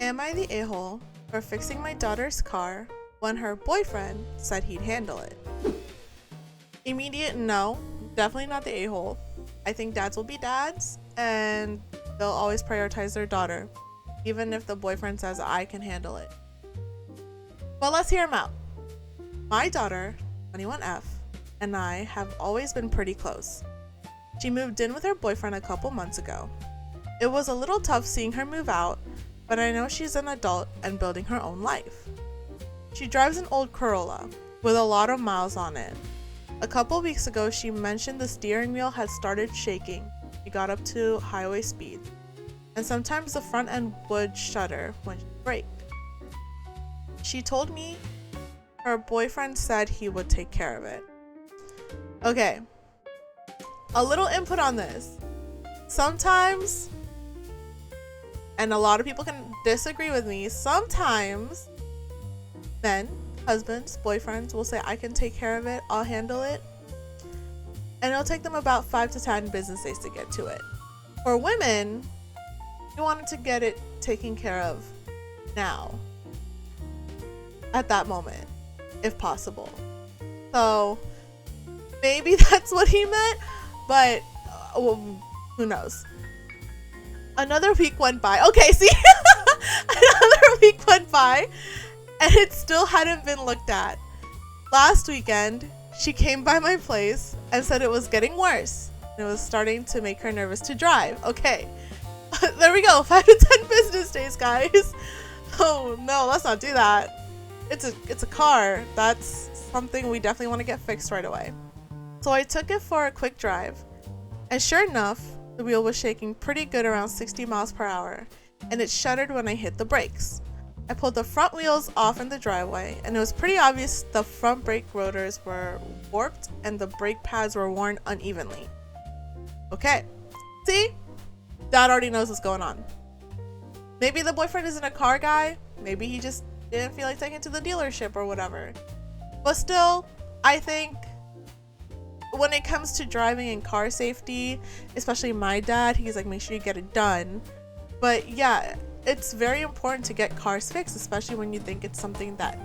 Am I the a-hole for fixing my daughter's car when her boyfriend said he'd handle it? Immediate no, definitely not the a-hole. I think dads will be dads and they'll always prioritize their daughter, even if the boyfriend says I can handle it. But let's hear him out. My daughter, 21F, and I have always been pretty close. She moved in with her boyfriend a couple months ago. It was a little tough seeing her move out, but I know she's an adult and building her own life. She drives an old Corolla with a lot of miles on it. A couple weeks ago, she mentioned the steering wheel had started shaking. She got up to highway speed, and sometimes the front end would shudder when she braked. She told me her boyfriend said he would take care of it. Okay, a little input on this. Sometimes, and a lot of people can disagree with me, sometimes men, husbands, boyfriends will say, I can take care of it, I'll handle it. And it'll take them about 5 to 10 business days to get to it. For women, you wanted to get it taken care of now, at that moment, if possible. So maybe that's what he meant, but who knows? Another week went by. Okay, see? Another week went by and it still hadn't been looked at. Last weekend, she came by my place and said it was getting worse. It was starting to make her nervous to drive. Okay, there we go. 5 to 10 business days, guys. Oh no, let's not do that. It's a car. That's something we definitely want to get fixed right away. So I took it for a quick drive, and sure enough, the wheel was shaking pretty good around 60 miles per hour, and it shuddered when I hit the brakes. I pulled the front wheels off in the driveway, and it was pretty obvious the front brake rotors were warped and the brake pads were worn unevenly. Okay, see? Dad already knows what's going on. Maybe the boyfriend isn't a car guy. Maybe he just didn't feel like taking it to the dealership or whatever. But still, I think when it comes to driving and car safety, especially my dad, he's like, make sure you get it done. But yeah, it's very important to get cars fixed, especially when you think it's something that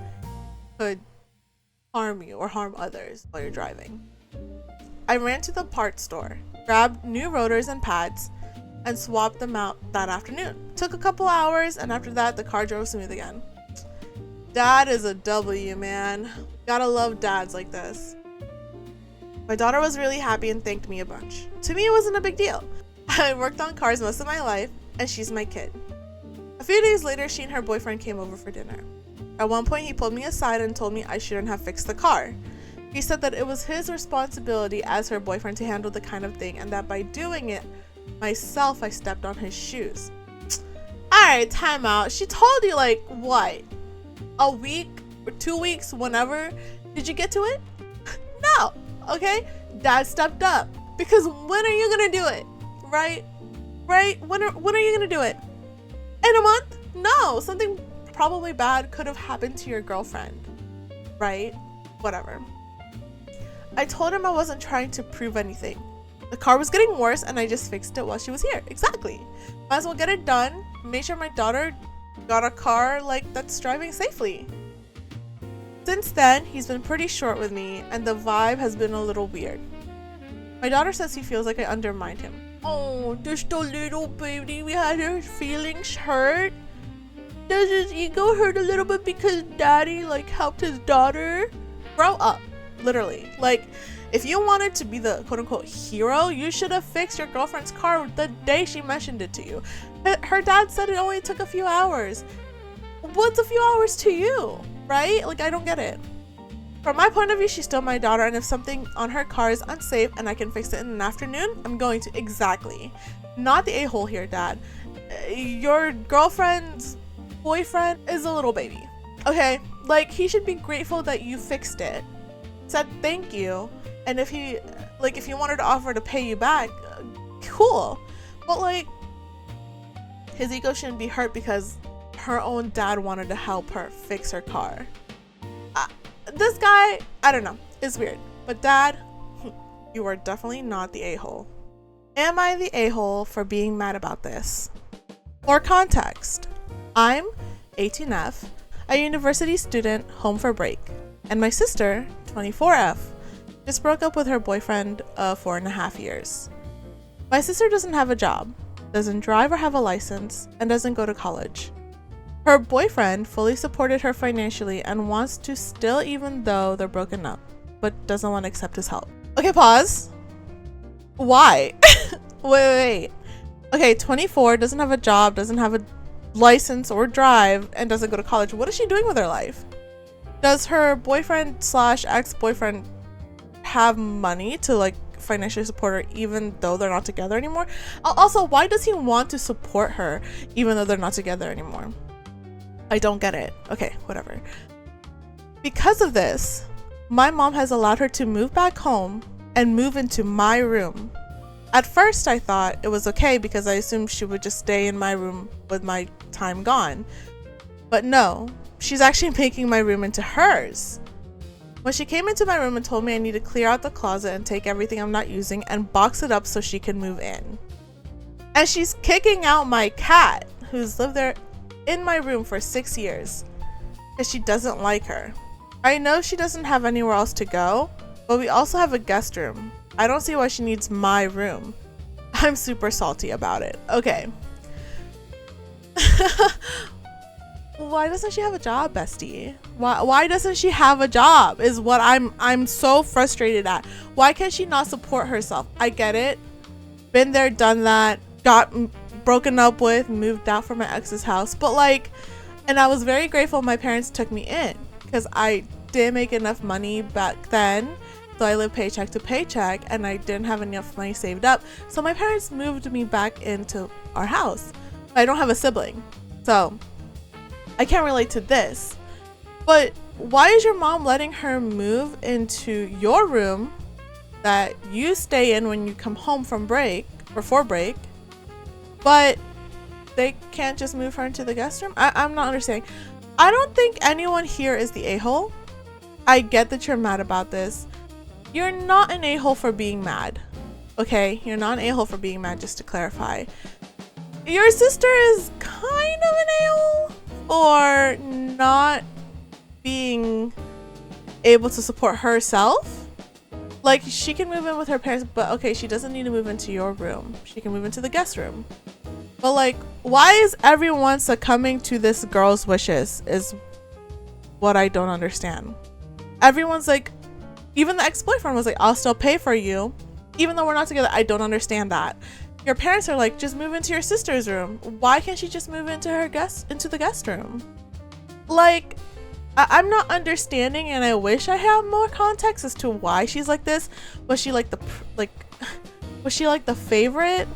could harm you or harm others while you're driving. I ran to the parts store, grabbed new rotors and pads, and swapped them out that afternoon. Took a couple hours, and after that, the car drove smooth again. Dad is a W, man. Gotta love dads like this. My daughter was really happy and thanked me a bunch. To me, it wasn't a big deal. I worked on cars most of my life, and she's my kid. A few days later, she and her boyfriend came over for dinner. At one point, he pulled me aside and told me I shouldn't have fixed the car. He said that it was his responsibility as her boyfriend to handle the kind of thing, and that by doing it myself, I stepped on his shoes. Alright, time out. She told you, like, what? A week or 2 weeks, whenever? Did you get to it? No. Okay? Dad stepped up. Because when are you gonna do it? Right? When are you gonna do it? In a month? No. Something probably bad could have happened to your girlfriend. Right? Whatever. I told him I wasn't trying to prove anything. The car was getting worse and I just fixed it while she was here. Exactly. Might as well get it done. Make sure my daughter got a car like that's driving safely. Since then, he's been pretty short with me and the vibe has been a little weird. My daughter says he feels like I undermined him. Oh, just a little baby. We had her feelings hurt. Does his ego hurt a little bit because daddy like helped his daughter? Grow up. Literally. Like, if you wanted to be the quote-unquote hero, you should have fixed your girlfriend's car the day she mentioned it to you. Her dad said it only took a few hours. What's a few hours to you? Right? Like, I don't get it. From my point of view, she's still my daughter, and if something on her car is unsafe and I can fix it in an afternoon, I'm going to. Exactly. Not the a-hole here, Dad. Your girlfriend's boyfriend is a little baby. Okay? Like, he should be grateful that you fixed it. Said thank you. And if you wanted to offer to pay you back, cool. But like, his ego shouldn't be hurt because her own dad wanted to help her fix her car. This guy, I don't know, is weird. But Dad, you are definitely not the a-hole. Am I the a-hole for being mad about this? For context, I'm 18F, a university student home for break, and my sister, 24F, just broke up with her boyfriend of 4.5 years. My sister doesn't have a job, doesn't drive or have a license, and doesn't go to college. Her boyfriend fully supported her financially and wants to still, even though they're broken up, but doesn't want to accept his help. Okay, pause. Why? Wait. Okay, 24, doesn't have a job, doesn't have a license or drive, and doesn't go to college. What is she doing with her life? Does her boyfriend slash ex-boyfriend have money to like financially support her even though they're not together anymore? Also, why does he want to support her even though they're not together anymore? I don't get it. Okay, whatever. Because of this, my mom has allowed her to move back home and move into my room. At first I thought it was okay because I assumed she would just stay in my room with my time gone. But no, she's actually making my room into hers. When she came into my room and told me I need to clear out the closet and take everything I'm not using and box it up so she can move in. And she's kicking out my cat, who's lived there in my room for 6 years, because she doesn't like her. I know she doesn't have anywhere else to go, but we also have a guest room. I don't see why she needs my room. I'm super salty about it. Okay. Why doesn't she have a job, bestie? Why doesn't she have a job is what I'm so frustrated at. Why can't she not support herself? I get it. Been there, done that. Got broken up with, moved out from my ex's house. But like, and I was very grateful my parents took me in because I didn't make enough money back then. So I lived paycheck to paycheck and I didn't have enough money saved up. So my parents moved me back into our house. I don't have a sibling. So I can't relate to this. But why is your mom letting her move into your room that you stay in when you come home from break or for break, but they can't just move her into the guest room? I'm not understanding. I don't think anyone here is the a-hole. I get that you're mad about this. You're not an a-hole for being mad. Okay? You're not an a-hole for being mad, just to clarify. Your sister is kind of an a-hole for not being able to support herself. Like, she can move in with her parents, but okay, she doesn't need to move into your room. She can move into the guest room. But like, why is everyone succumbing to this girl's wishes is what I don't understand. Everyone's like, even the ex-boyfriend was like, I'll still pay for you even though we're not together. I don't understand that. Your parents are like, just move into your sister's room. Why can't she just move into the guest room? Like, I'm not understanding, and I wish I had more context as to why she's like this. Was she like was she like the favorite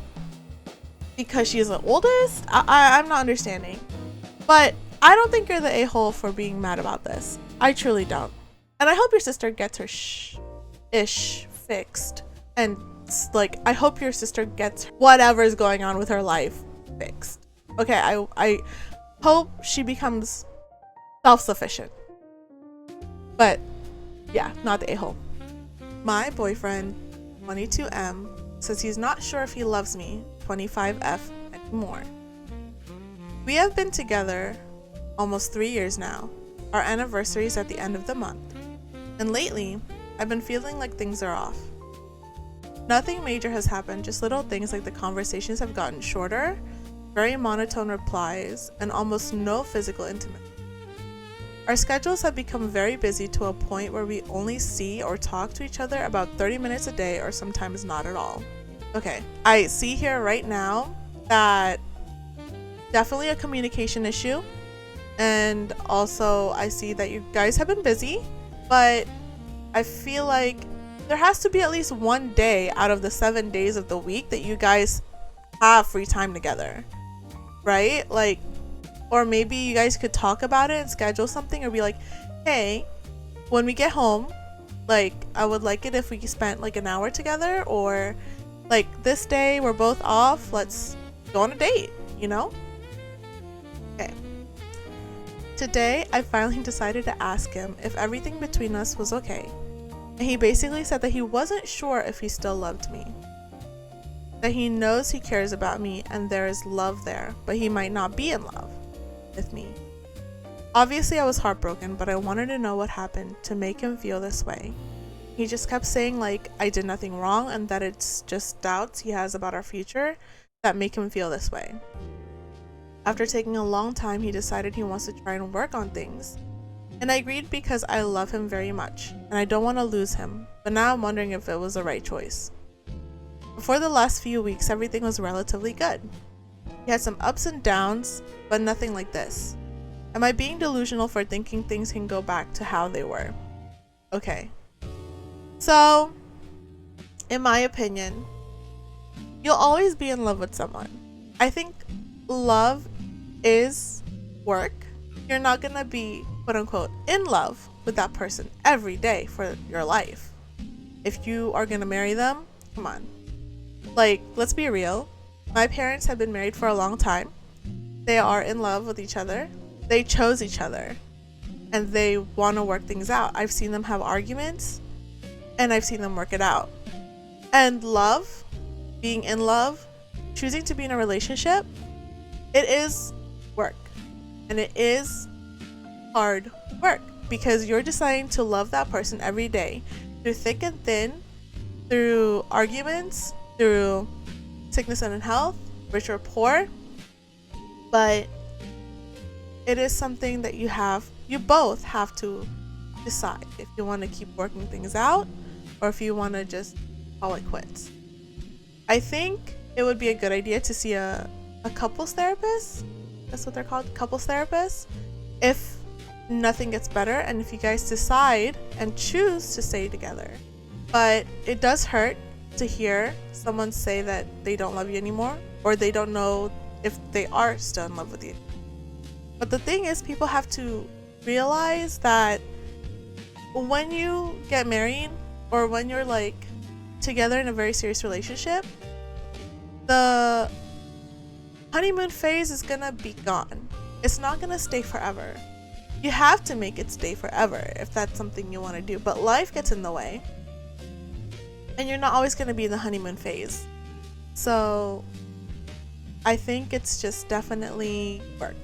because she's the oldest? I'm not understanding. But I don't think you're the a-hole for being mad about this. I truly don't. And I hope your sister gets her ish fixed. And like, I hope your sister gets whatever is going on with her life fixed. Okay, I hope she becomes self-sufficient. But yeah, not the a-hole. My boyfriend, 22M, says he's not sure if he loves me, 25F, anymore. We have been together almost 3 years now. Our anniversary is at the end of the month. And lately, I've been feeling like things are off. Nothing major has happened, just little things like the conversations have gotten shorter, very monotone replies, and almost no physical intimacy. Our schedules have become very busy to a point where we only see or talk to each other about 30 minutes a day or sometimes not at all. Okay, I see here right now that definitely a communication issue. And also I see that you guys have been busy, but I feel like there has to be at least one day out of the 7 days of the week that you guys have free time together, right? Like, or maybe you guys could talk about it and schedule something, or be like, hey, when we get home, like, I would like it if we spent like an hour together, or like this day we're both off, let's go on a date, you know? Okay. Today, I finally decided to ask him if everything between us was okay. And he basically said that he wasn't sure if he still loved me. That he knows he cares about me and there is love there, but he might not be in love. with me. Obviously, I was heartbroken, but I wanted to know what happened to make him feel this way. He just kept saying like I did nothing wrong and that it's just doubts he has about our future that make him feel this way. After taking a long time, he decided he wants to try and work on things. And I agreed because I love him very much and I don't want to lose him, but now I'm wondering if it was the right choice. Before the last few weeks, everything was relatively good. He had some ups and downs, but nothing like this. Am I being delusional for thinking things can go back to how they were? Okay. So, in my opinion, you'll always be in love with someone. I think love is work. You're not gonna be, quote unquote, in love with that person every day for your life. If you are gonna marry them, come on. Like, let's be real. My parents have been married for a long time. They are in love with each other. They chose each other. And they want to work things out. I've seen them have arguments. And I've seen them work it out. And love, being in love, choosing to be in a relationship, it is work. And it is hard work because you're deciding to love that person every day through thick and thin, through arguments, through sickness and health, rich or poor. But it is something that you both have to decide if you want to keep working things out or if you want to just call it quits. I think it would be a good idea to see a couples therapist. That's what they're called, couples therapists. If nothing gets better and if you guys decide and choose to stay together. But it does hurt to hear someone say that they don't love you anymore or they don't know if they are still in love with you. But the thing is, people have to realize that when you get married or when you're like together in a very serious relationship, the honeymoon phase is gonna be gone. It's not gonna stay forever. You have to make it stay forever if that's something you want to do, but life gets in the way and you're not always gonna be in the honeymoon phase. So I think it's just definitely work.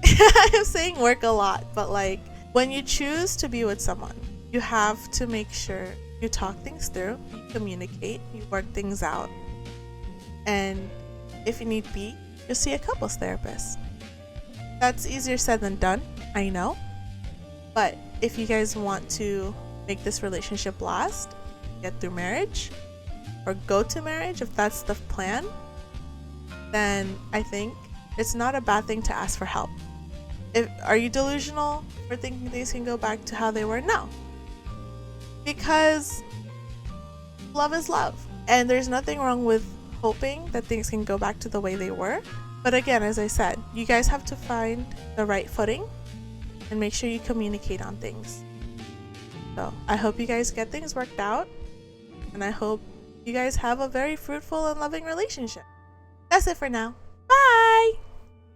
I'm saying work a lot, but like when you choose to be with someone, you have to make sure you talk things through, you communicate, you work things out, and if you need be, you'll see a couples therapist. That's easier said than done, I know, but if you guys want to make this relationship last, get through marriage or go to marriage, if that's the plan, then I think it's not a bad thing to ask for help. Are you delusional for thinking things can go back to how they were? No. Because love is love. And there's nothing wrong with hoping that things can go back to the way they were. But again, as I said, you guys have to find the right footing and make sure you communicate on things. So I hope you guys get things worked out. And I hope you guys have a very fruitful and loving relationship. That's it for now. Bye!